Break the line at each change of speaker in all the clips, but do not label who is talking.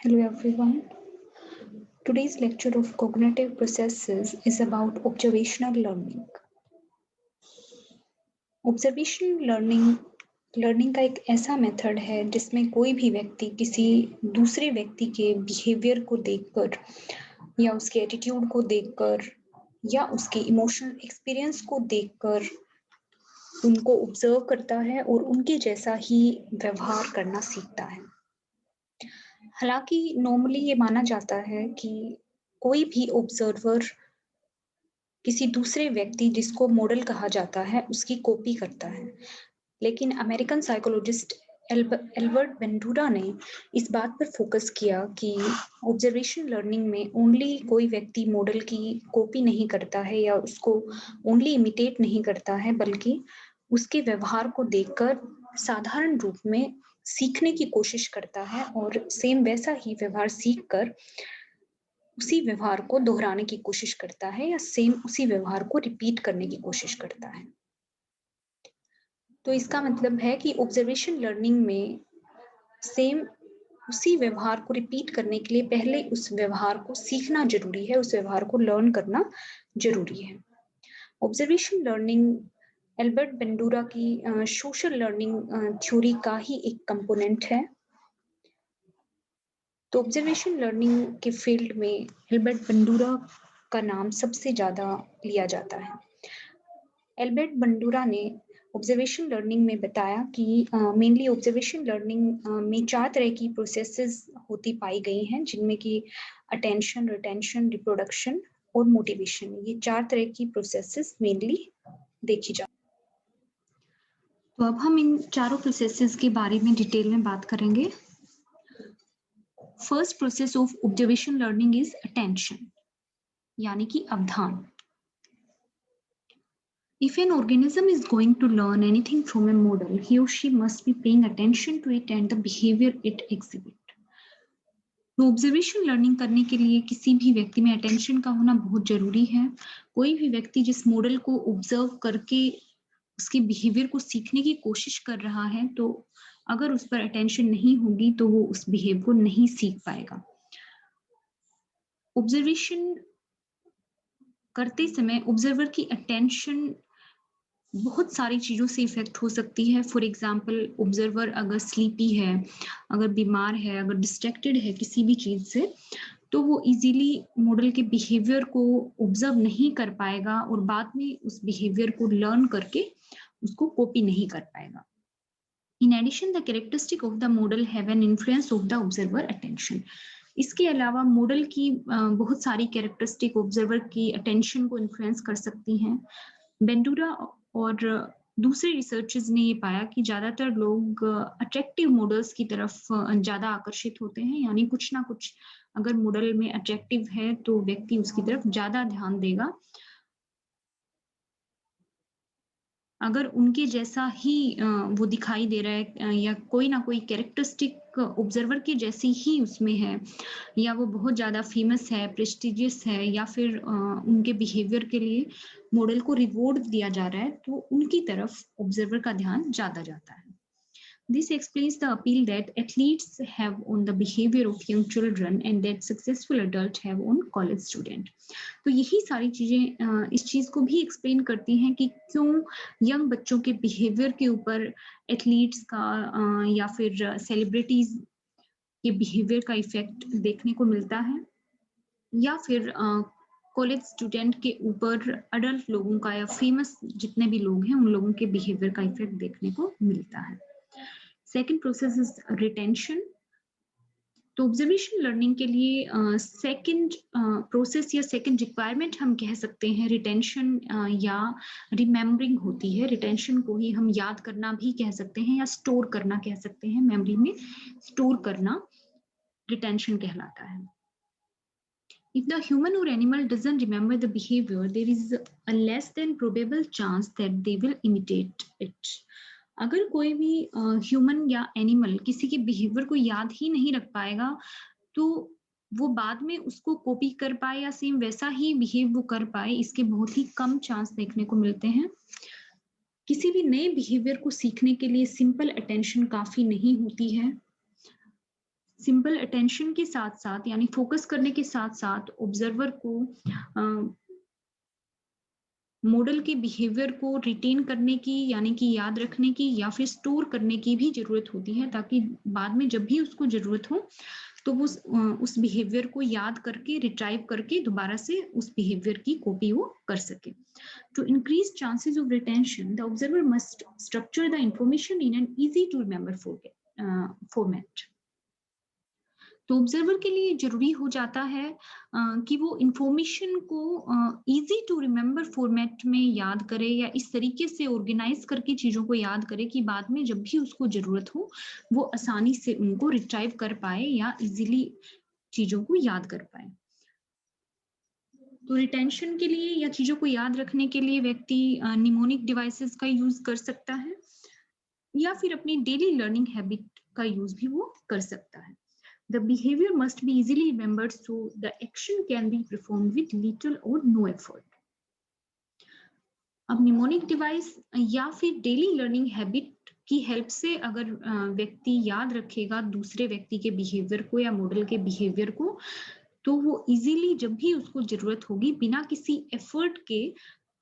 Hello everyone. Today's lecture of cognitive processes is about observational learning. Observational learning का एक ऐसा method है जिसमें कोई भी व्यक्ति किसी दूसरे व्यक्ति के बिहेवियर को देखकर या उसके एटीट्यूड को देखकर या उसके इमोशनल एक्सपीरियंस को देखकर उनको ऑब्जर्व करता है और उनके जैसा ही व्यवहार करना सीखता है। हालांकि नॉर्मली ये माना जाता है कि कोई भी ऑब्जर्वर किसी दूसरे व्यक्ति जिसको मॉडल कहा जाता है उसकी कॉपी करता है, लेकिन अमेरिकन साइकोलॉजिस्ट एल्बर्ट बेंडूरा ने इस बात पर फोकस किया कि ऑब्जर्वेशन लर्निंग में ओनली कोई व्यक्ति मॉडल की कॉपी नहीं करता है या उसको ओनली इमिटेट नहीं करता है, बल्कि उसके व्यवहार को देखकर साधारण रूप में सीखने की कोशिश करता है और सेम वैसा ही व्यवहार सीखकर उसी व्यवहार को दोहराने की कोशिश करता है या सेम उसी व्यवहार को रिपीट करने की कोशिश करता है। तो इसका मतलब है कि ऑब्जर्वेशन लर्निंग में सेम उसी व्यवहार को रिपीट करने के लिए पहले उस व्यवहार को सीखना जरूरी है, उस व्यवहार को लर्न करना जरूरी है। ऑब्जर्वेशन लर्निंग एल्बर्ट बेंडूरा की सोशल लर्निंग थ्योरी का ही एक कंपोनेंट है। तो ऑब्जर्वेशन लर्निंग के फील्ड में एल्बर्ट बेंडूरा का नाम सबसे ज्यादा लिया जाता है। एल्बर्ट बेंडूरा ने ऑब्जर्वेशन लर्निंग में बताया कि मेनली ऑब्जर्वेशन लर्निंग में 4 तरह की प्रोसेसेस होती पाई गई हैं, जिनमें कि अटेंशन, रिटेंशन, रिप्रोडक्शन और मोटिवेशन, ये 4 तरह की प्रोसेसेस मेनली देखी जाती। तो अब हम इन चारों प्रोसेसेस के बारे में डिटेल में बात करेंगे। First process of observation learning is attention, यानी कि अवधान। If an organism is going to learn anything from a model, he or she must be paying attention to it and the behavior it exhibits. तो observation learning करने के लिए किसी भी व्यक्ति में अटेंशन का होना बहुत जरूरी है। कोई भी व्यक्ति जिस मॉडल को ऑब्जर्व करके उसके बिहेवियर को सीखने की कोशिश कर रहा है, तो अगर उस पर अटेंशन नहीं होगी तो वो उस बिहेव को नहीं सीख पाएगा। ऑब्जर्वेशन करते समय ऑब्जर्वर की अटेंशन बहुत सारी चीजों से इफेक्ट हो सकती है। फॉर एग्जाम्पल, ऑब्जर्वर अगर स्लीपी है, अगर बीमार है, अगर डिस्ट्रैक्टेड है किसी भी चीज से, तो वो इजीली मॉडल के बिहेवियर को ऑब्जर्व नहीं कर पाएगा और बाद में उस बिहेवियर को लर्न करके उसको कॉपी नहीं कर पाएगा। In addition, the characteristic of the model have an influence of the observer attention. इसके अलावा मॉडल की बहुत सारी कैरेक्टरिस्टिक ऑब्जर्वर की अटेंशन को इन्फ्लुएंस कर सकती हैं। बेंडूरा और दूसरे रिसर्चर्स ने ये पाया कि ज्यादातर लोग अट्रैक्टिव मॉडल्स की तरफ ज्यादा आकर्षित होते हैं, यानी कुछ ना कुछ अगर मॉडल में अट्रैक्टिव है तो व्यक्ति उसकी तरफ ज्यादा ध्यान देगा। अगर उनके जैसा ही वो दिखाई दे रहा है या कोई ना कोई कैरेक्टरिस्टिक ऑब्जर्वर के जैसी ही उसमें है, या वो बहुत ज्यादा फेमस है, प्रेस्टिजियस है, या फिर उनके बिहेवियर के लिए मॉडल को रिवॉर्ड दिया जा रहा है, तो उनकी तरफ ऑब्जर्वर का ध्यान ज्यादा जाता है। This explains the appeal that athletes have on the behavior of young children and that successful adults have on college student. तो यही सारी चीजें इस चीज को भी एक्सप्लेन करती हैं कि क्यों यंग बच्चों के बिहेवियर के ऊपर एथलीट्स का या फिर सेलिब्रिटीज के बिहेवियर का इफेक्ट देखने को मिलता है, या फिर कॉलेज स्टूडेंट के ऊपर अडल्ट लोगों का या फेमस जितने भी लोग हैं उन लोगों के बिहेवियर का इफेक्ट देखने को मिलता है। Second process is retention. तो ऑब्जर्वेशन लर्निंग के लिए सेकेंड प्रोसेस या सेकेंड रिक्वायरमेंट हम कह सकते हैं रिटेंशन या रिमेम्बरिंग होती है। रिटेंशन को ही हम याद करना भी कह सकते हैं या स्टोर करना कह सकते हैं, मेमोरी में स्टोर करना रिटेंशन कहलाता है। If the human or animal doesn't remember the behavior, there is a less than probable chance that they will imitate it. अगर कोई भी ह्यूमन या एनिमल किसी के बिहेवियर को याद ही नहीं रख पाएगा, तो वो बाद में उसको कॉपी कर पाए या सेम वैसा ही बिहेव वो कर पाए, इसके बहुत ही कम चांस देखने को मिलते हैं। किसी भी नए बिहेवियर को सीखने के लिए सिंपल अटेंशन काफी नहीं होती है। सिंपल अटेंशन के साथ साथ यानी फोकस करने के साथ साथ ऑब्जर्वर को मॉडल के बिहेवियर को रिटेन करने की यानी कि याद रखने की या फिर स्टोर करने की भी जरूरत होती है, ताकि बाद में जब भी उसको जरूरत हो तो वो उस बिहेवियर को याद करके रिट्राइव करके दोबारा से उस बिहेवियर की कॉपी वो कर सके। To increase chances of retention, the observer must structure the information in an easy to remember format. तो ऑब्जर्वर के लिए जरूरी हो जाता है कि वो इंफॉर्मेशन को इजी टू रिमेम्बर फॉर्मेट में याद करे या इस तरीके से ऑर्गेनाइज करके चीजों को याद करे कि बाद में जब भी उसको जरूरत हो वो आसानी से उनको रिट्राइव कर पाए या इजीली चीजों को याद कर पाए। तो रिटेंशन के लिए या चीजों को याद रखने के लिए व्यक्ति निमोनिक डिवाइसेस का यूज कर सकता है या फिर अपनी डेली लर्निंग हैबिट का यूज भी वो कर सकता है। The behavior must be easily remembered so the action can be performed with little or no effort. अब निमोनिक डिवाइस या फिर डेली लर्निंग हैबिट की हेल्प से अगर व्यक्ति याद रखेगा दूसरे व्यक्ति के बिहेवियर को या मॉडल के बिहेवियर को, तो वो इजीली जब भी उसको जरूरत होगी बिना किसी एफर्ट के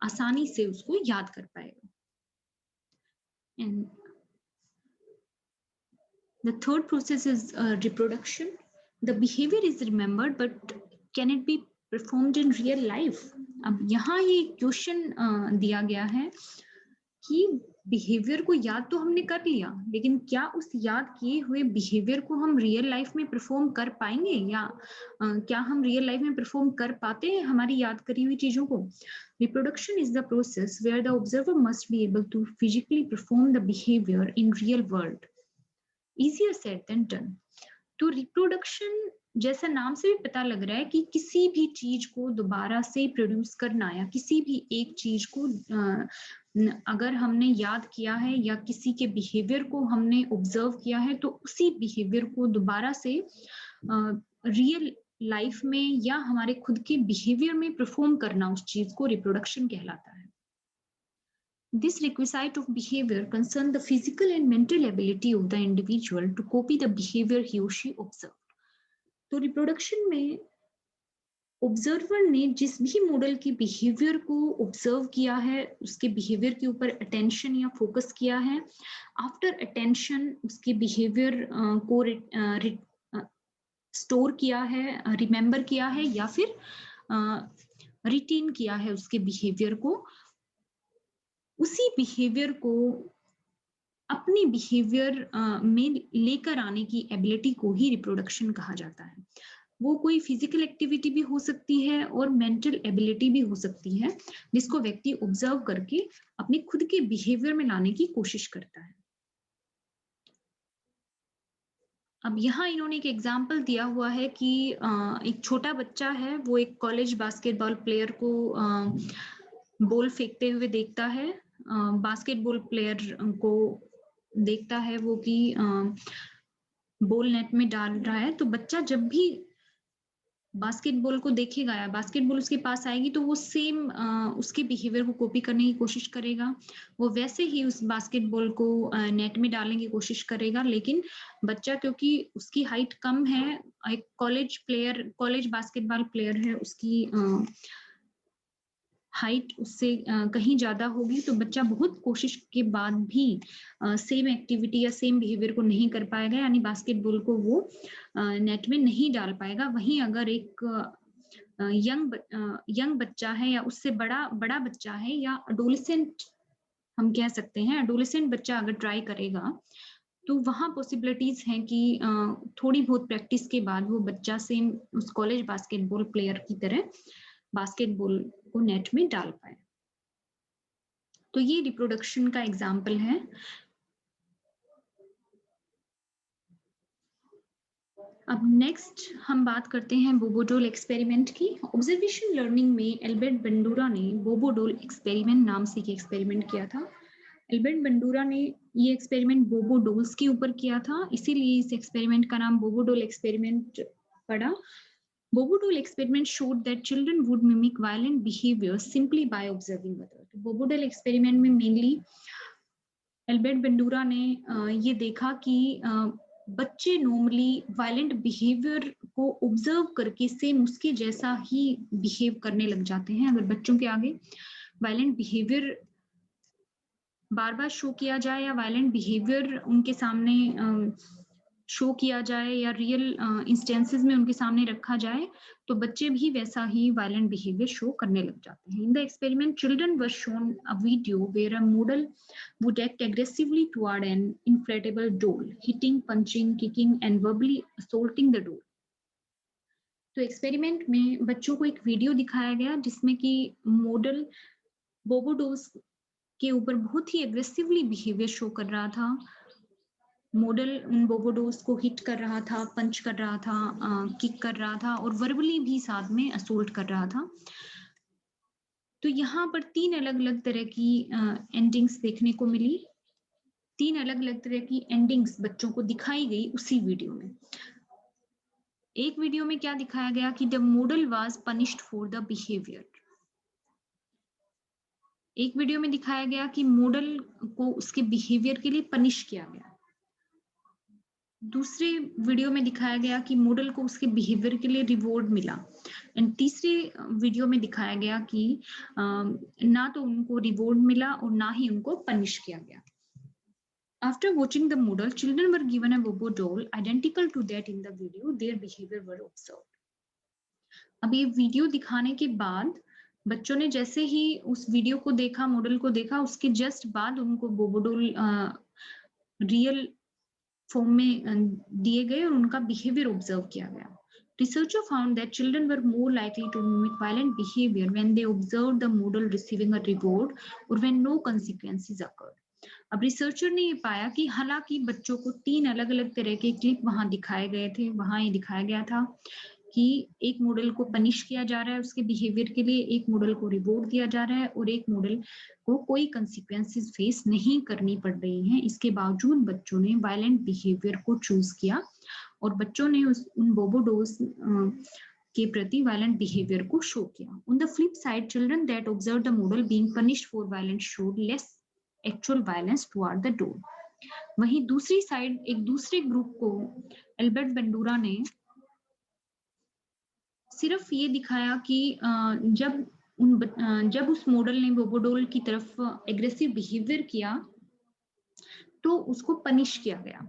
आसानी से उसको याद कर पाएगा। And the third process is reproduction. The behavior is remembered, but can it be performed in real life? अब यहाँ ये क्वेश्चन दिया गया है कि बिहेवियर को याद तो हमने कर लिया, लेकिन क्या उस याद किए हुए बिहेवियर को हम रियल लाइफ में परफॉर्म कर पाएंगे या क्या हम रियल लाइफ में परफॉर्म कर पाते हैं हमारी याद करी हुई चीजों को? Reproduction is the process where the observer must be able to physically perform the behavior in real world. Easier said than done. तो रिप्रोडक्शन जैसा नाम से भी पता लग रहा है कि किसी भी चीज को दोबारा से प्रोड्यूस करना या किसी भी एक चीज को अगर हमने याद किया है या किसी के बिहेवियर को हमने ऑब्जर्व किया है तो उसी बिहेवियर को दोबारा से रियल लाइफ में या हमारे खुद के बिहेवियर में परफॉर्म करना, उस चीज को रिप्रोडक्शन कहलाता है। This requisite of behavior concerns the physical and mental ability of the individual to copy the behavior he or she observed. तो रिप्रोडक्शन में ऑब्जर्वर ने जिस भी मॉडल के बिहेवियर को ऑब्जर्व किया है उसके बिहेवियर के ऊपर अटेंशन या फोकस किया है, आफ्टर अटेंशन उसके बिहेवियर को स्टोर किया है, रिमेम्बर किया है या फिर रिटेन किया है उसके बिहेवियर को, उसी बिहेवियर को अपने बिहेवियर में लेकर आने की एबिलिटी को ही रिप्रोडक्शन कहा जाता है। वो कोई फिजिकल एक्टिविटी भी हो सकती है और मेंटल एबिलिटी भी हो सकती है जिसको व्यक्ति ऑब्जर्व करके अपने खुद के बिहेवियर में लाने की कोशिश करता है। अब यहाँ इन्होंने एक एग्जाम्पल दिया हुआ है कि एक छोटा बच्चा है, वो एक कॉलेज बास्केटबॉल प्लेयर को बॉल फेंकते हुए देखता है, बास्केटबॉल प्लेयर को देखता है वो कि बॉल नेट में डाल रहा है, तो बच्चा जब भी बास्केटबॉल को देखेगा या बास्केटबॉल उसके पास आएगी तो वो सेम उसके बिहेवियर को कॉपी करने की कोशिश करेगा, वो वैसे ही उस बास्केटबॉल को नेट में डालने की कोशिश करेगा। लेकिन बच्चा क्योंकि उसकी हाइट कम है, एक कॉलेज बास्केटबॉल प्लेयर है, उसकी हाइट उससे कहीं ज्यादा होगी, तो बच्चा बहुत कोशिश के बाद भी सेम एक्टिविटी या सेम बिहेवियर को नहीं कर पाएगा, यानी बास्केटबॉल को वो नेट में नहीं डाल पाएगा। वहीं अगर एक यंग बच्चा है या उससे बड़ा बच्चा है या एडोलेसेंट हम कह सकते हैं, एडोलेसेंट बच्चा अगर ट्राई करेगा तो वहां पॉसिबिलिटीज हैं कि थोड़ी बहुत प्रैक्टिस के बाद वो बच्चा सेम उस कॉलेज बास्केटबॉल प्लेयर की तरह बास्केटबॉल को नेट में डाल पाए। तो ये रिप्रोडक्शन का एग्जाम्पल है। अब नेक्स्ट हम बात करते हैं बोबोडोल एक्सपेरिमेंट की। ऑब्जर्वेशन लर्निंग में एल्बर्ट बंडूरा ने बोबोडोल एक्सपेरिमेंट नाम से एक्सपेरिमेंट किया था। एल्बर्ट बंडूरा ने ये एक्सपेरिमेंट बोबोडोल्स के ऊपर किया था, इसीलिए इस एक्सपेरिमेंट का नाम बोबोडोल एक्सपेरिमेंट पड़ा। Bobodol experiment showed that children would mimic violent behavior simply by observing others. तो Bobodol experiment में mainly एल्बर्ट बंडूरा ने ये देखा कि बच्चे नॉर्मली वायलेंट बिहेवियर को ऑब्जर्व करके सेम उसके जैसा ही बिहेव करने लग जाते हैं। अगर बच्चों के आगे वायलेंट बिहेवियर बार-बार शो किया जाए या वायलेंट बिहेवियर उनके सामने शो किया जाए या रियल इंस्टेंसेस में उनके सामने रखा जाए, तो बच्चे भी वैसा ही वायलेंट बिहेवियर शो करने लग जाते हैं। In the experiment, children were shown a video where a model would act aggressively toward an inflatable doll, hitting, punching, kicking, and verbally assaulting the doll. तो एक्सपेरिमेंट में बच्चों को एक वीडियो दिखाया गया जिसमें कि मॉडल बोबो डॉल्स के ऊपर बहुत ही एग्रेसिवली बिहेवियर शो कर रहा था। मॉडल उन बोबो डॉल्स को हिट कर रहा था, पंच कर रहा था, किक कर रहा था और वर्बली भी साथ में असोल्ट कर रहा था। तो यहाँ पर 3 अलग-अलग तरह की एंडिंग्स देखने को मिली। 3 अलग-अलग तरह की एंडिंग्स बच्चों को दिखाई गई उसी वीडियो में। एक वीडियो में क्या दिखाया गया कि the model was punished for the behaviour. एक वीडियो में दिखाया गया कि मॉडल को उसके बिहेवियर के लिए पनिश किया गया। दूसरे वीडियो में दिखाया गया कि मॉडल को उसके बिहेवियर के लिए रिवॉर्ड मिला। एंड तीसरे वीडियो में दिखाया गया कि ना तो उनको रिवॉर्ड मिला और ना ही उनको पनिश किया गया। After watching the model, children were given a bobo doll identical to that in the video. Their behavior were observed. अब ये वीडियो दिखाने के बाद बच्चों ने जैसे ही उस वीडियो को देखा, मॉडल को देखा, उसके जस्ट बाद उनको बोबो डॉल रियल फॉर्म में दिए गए और उनका बिहेवियर ऑब्जर्व किया गया। Researcher found that children were more likely to mimic violent behavior when they observed the model receiving a reward or when no consequences occurred. अब रिसर्चर ने ये पाया कि हालांकि बच्चों को 3 अलग-अलग तरह के क्लिप वहां दिखाए गए थे, वहां ये दिखाया गया था कि एक मॉडल को पनिश किया जा रहा है उसके बिहेवियर के लिए, एक मॉडल को रिवॉर्ड दिया जा रहा है और एक मॉडल को कोई कंसिक्वेंसेस फेस नहीं करनी पड़ रही हैं। इसके बावजूद बच्चों ने वायलेंट बिहेवियर को चूज किया और बच्चों ने उन बोबो डॉल्स के प्रति वायलेंट बिहेवियर को शो किया। On the flip side, children that observe the model being punished for violence showed less actual violence toward the doll. वहीं दूसरी साइड एक दूसरे ग्रुप को एल्बर्ट बेंडूरा ने सिर्फ ये दिखाया कि जब उस मॉडल ने बोबो डॉल की तरफ एग्रेसिव बिहेवियर किया तो उसको पनिश किया गया।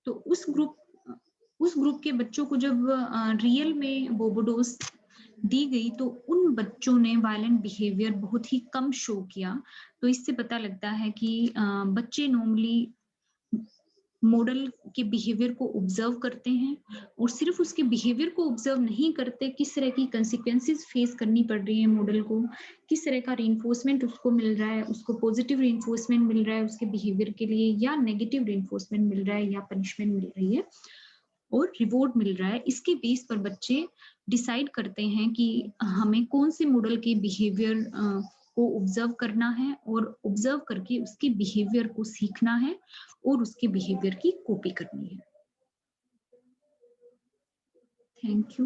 तो उस ग्रुप के बच्चों को जब रियल में बोबो डॉल्स दी गई तो उन बच्चों ने वायलेंट बिहेवियर बहुत ही कम शो किया। तो इससे पता लगता है कि बच्चे नॉर्मली मॉडल के बिहेवियर को ऑब्जर्व करते हैं और सिर्फ उसके बिहेवियर को ऑब्जर्व नहीं करते, किस तरह की कंसिक्वेंसेस फेस करनी पड़ रही है मॉडल को, किस तरह का रीइंफोर्समेंट उसको मिल रहा है, उसको पॉजिटिव रीइंफोर्समेंट मिल रहा है उसके बिहेवियर के लिए या नेगेटिव रीइंफोर्समेंट मिल रहा है या पनिशमेंट मिल रही है और रिवॉर्ड मिल रहा है। इसके बेस पर बच्चे डिसाइड करते हैं कि हमें कौन से मॉडल के बिहेवियर को ऑब्जर्व करना है और ऑब्जर्व करके उसके बिहेवियर को सीखना है और उसके बिहेवियर की कॉपी करनी है। Thank you.